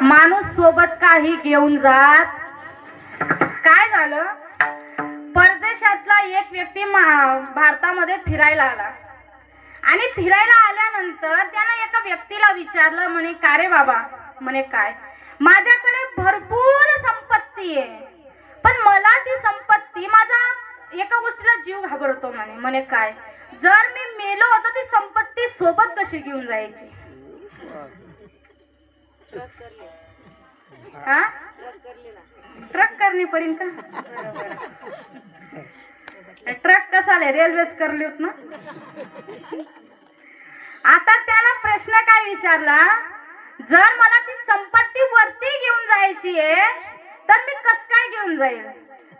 माणूस सोबत काही घेऊन जात. काय झालं, परदेशातला एक व्यक्ती भारतामध्ये फिरायला आला आणि फिरायला आल्यानंतर त्यानं एका व्यक्तीला विचारलं, म्हणे का रे बाबा, म्हणे काय, माझ्याकडे भरपूर संपत्ती आहे पण मला ती संपत्ती, माझा एका गोष्टीला जीव घाबरतो. म्हणे काय, जर मी मेलो तर ती संपत्ती सोबत कशी घेऊन जायची. हा, ट्रक करनी पडेल का. ट्रक कसा रेल्वेच करली होत ना. आता त्याला प्रश्न काय विचारला, जर मला ती संपत्ती वरती घेऊन जायची आहे तर मी कस काय घेऊन जाईल.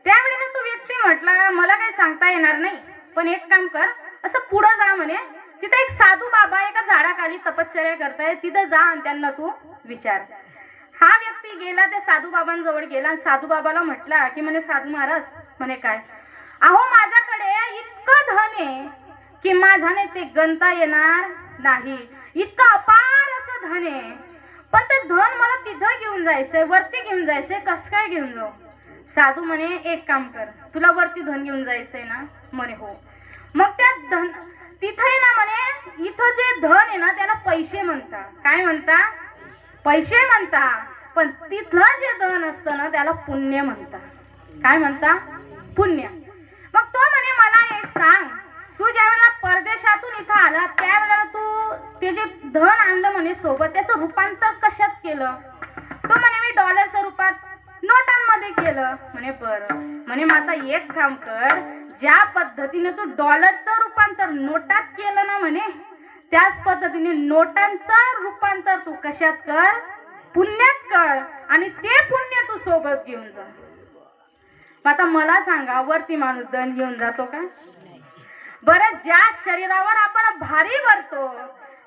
त्यावेळेला तो व्यक्ती म्हटला, मला काही सांगता येणार नाही पण एक काम कर, असं पुढे जा म्हणे, तिथे एक साधू बाबा एका झाडाखाली तपश्चर्या करताय, तिथे जा आणि त्यांना तू विचार. हा व्यक्ती गेला, त्या साधू बाबांजवळ गेला आणि साधू बाबाला म्हटला की म्हणे साधू महाराज, म्हणे काय, अहो माझ्याकडे इतकं धन आहे की माझ्याने ते गणता येणार नाही, इतकं अपार असं धन आहे, पण ते धन मला तिथं घेऊन जायचंय, वरती घेऊन जायचंय, कस काय घेऊन जाऊ. साधू म्हणे एक काम कर, तुला वरती धन घेऊन जायचंय ना. म्हणे हो. मग त्या धन तिथे ना म्हणे, इथं जे धन आहे ना त्याला पैसे म्हणता. काय म्हणता, पैसे म्हणता. पण तिथलं जे धन असतं ना त्याला पुण्य म्हणता. काय म्हणता, पुण्य. मग तो म्हणे मला एक सांग, तू ज्या वेळेला परदेशातून इथं आला त्यावेळेला तू ते जे धन आणलं म्हणे सोबत, त्याचं रूपांतर कशात केलं. तो म्हणे मी डॉलरच्या रूपात नोटांमध्ये केलं. म्हणे बरं. म्हणे मग आता एक काम कर, ज्या पद्धतीने तू डॉलरचं रूपांतर नोटात केलं ना म्हणे, त्याच पद्धतीने नोटांचं रूपांतर तू कशात कर, पुण्यात कर, आणि ते पुण्य तू सोबत घेऊन जा. आता मला सांगा, वरती माणूस धन घेऊन जातो का. बरं, ज्या शरीरावर आपण भारी भरतो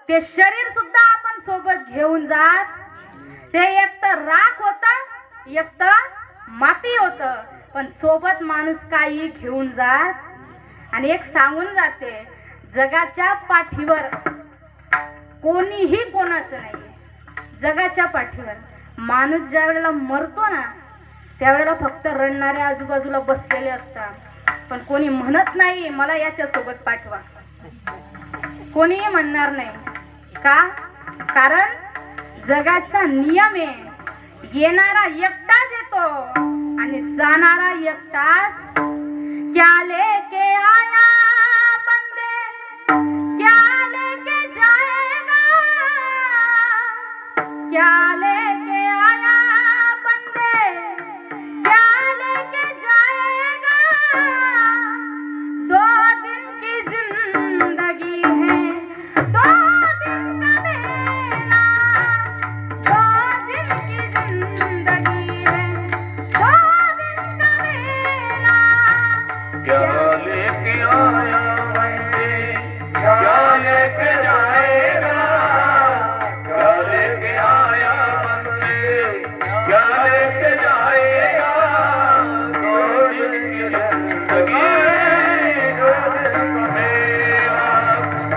ते शरीर सुद्धा आपण सोबत घेऊन जात. ते एक तर राख होत, एक तर माती होत, पण सोबत माणूस काही घेऊन जात. आणि एक सांगून जाते, जगाच्या पाठीवर कोणीही कोणाचं नाहीये. जगाच्या पाठीवर माणूस ज्या वेळेला मरतो ना त्यावेळेला फक्त रडणारे आजूबाजूला बसलेले असतात, पण कोणी म्हणत नाही मला याच्या सोबत पाठवा. कोणीही म्हणणार नाही. का, कारण जगाचा नियम आहे, येणारा एकटाच येतो आणि जाणारा एकटाच. क्या लेके आया बंदे, क्या लेके जाएगा, क्या लेके आया बंदे, क्या लेके जाएगा. 2 दिन की जिंदगी है, 2 दिन का मेला, 2 दिन की जिंदगी है, 2 दिन का मेला. क्या लेके आया बंदे, क्या लेके जाएगा, क्या लेके आया बंदे, क्या लेके जाएगा. 2 दिन की जिंदगी, 2 दिन का मेला, 2 दिन की जिंदगी,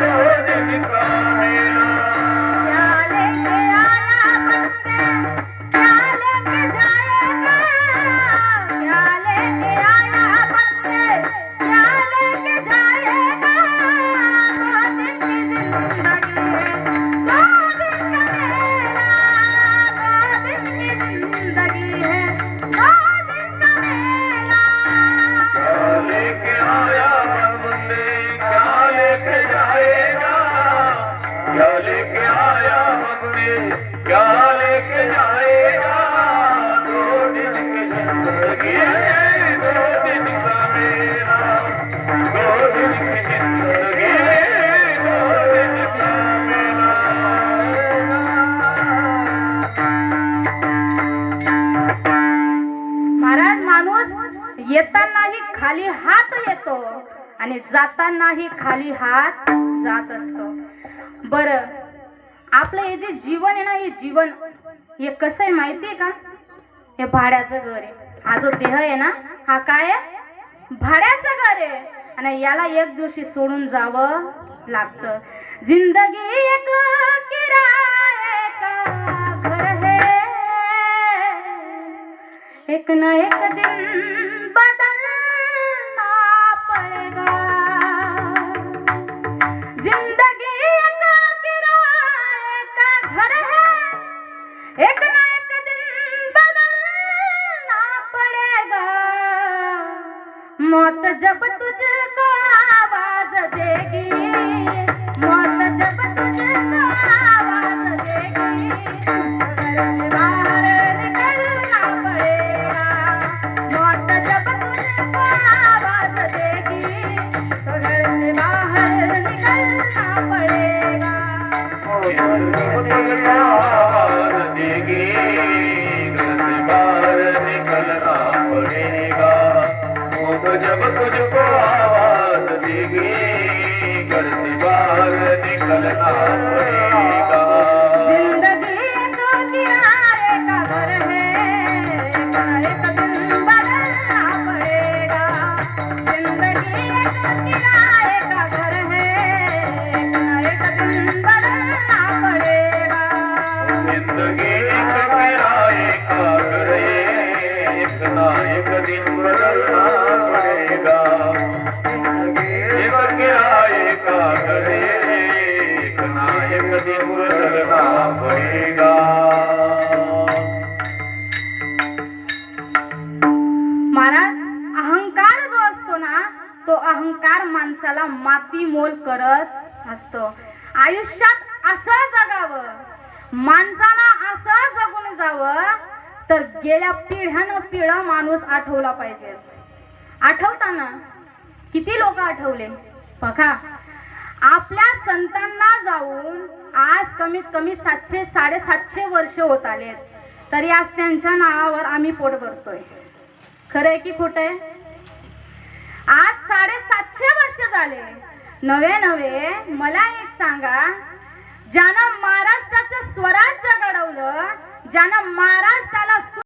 2 दिन का मेला. क्या लेके आया बंदे, क्या लेके जाएगा, क्या लेके आया बंदे, क्या लेके जाएगा. 2 दिन की जिंदगी है, 2 दिन का मेला, 2 दिन की जिंदगी है, 2 दिन का मेला. क्या लेके आया बंदे, क्या लेके जाएगा, क्या लेके आया बंदे, क्या लेके जाएगा. 2 दिन की जिंदगी, 2 दिन का मेला, 2 दिन की जिंदगी, 2 दिन का मेला. महाराज, माणूस येतानाही खाली हात येतो आणि जातानाही खाली हात जात असतो. बरं, आपलं हे जे जीवन आहे ना, हे जीवन हे कसं आहे माहिती आहे का. हे भाड्याचं घर आहे. हा जो देह आहे ना हा काय आहे, भाड्याचं घर आहे. आणि याला एक दिवशी सोडून जावं लागतं. जिंदगी एक आवाज देगी घर से बाहर निकलना पड़ेगा वो जब तुझको आवाज देगी घर से बाहर निकलना पड़ेगा जिंदगी तो किराए का घर है, एक दिन बदलना पड़ेगा। जिंदगी तो किराए का घर है, एक दिन बदलना पड़ेगा। जिंदगी एक किराए का घर है, एक ना एक दिन बदलना पड़ेगा एक किराए का घर है, एक ना एक दिन बदलना पड़ेगा महाराज, अहंकार जो असतो ना, तो अहंकार माणसाला माती मोल करत असतो. आयुष्यात असं जगावं, माणसानं असं जगून जावं तर गेल्या पिढ्यानं पिढ्या माणूस आठवला पाहिजे. आठवताना किती लोक आठवले बघा. आपल्या संतांना जाऊन आज कमीत कमी 700-750 वर्ष होत आलेत, तरी आज त्यांच्या नावावर आम्ही पोट भरतोय. खरंय की खोटंय? आज 750 वर्ष झाले. नवे मला एक सांगा, ज्यानं महाराष्ट्राचं स्वराज्य घडवलं, ज्यानं महाराष्ट्राला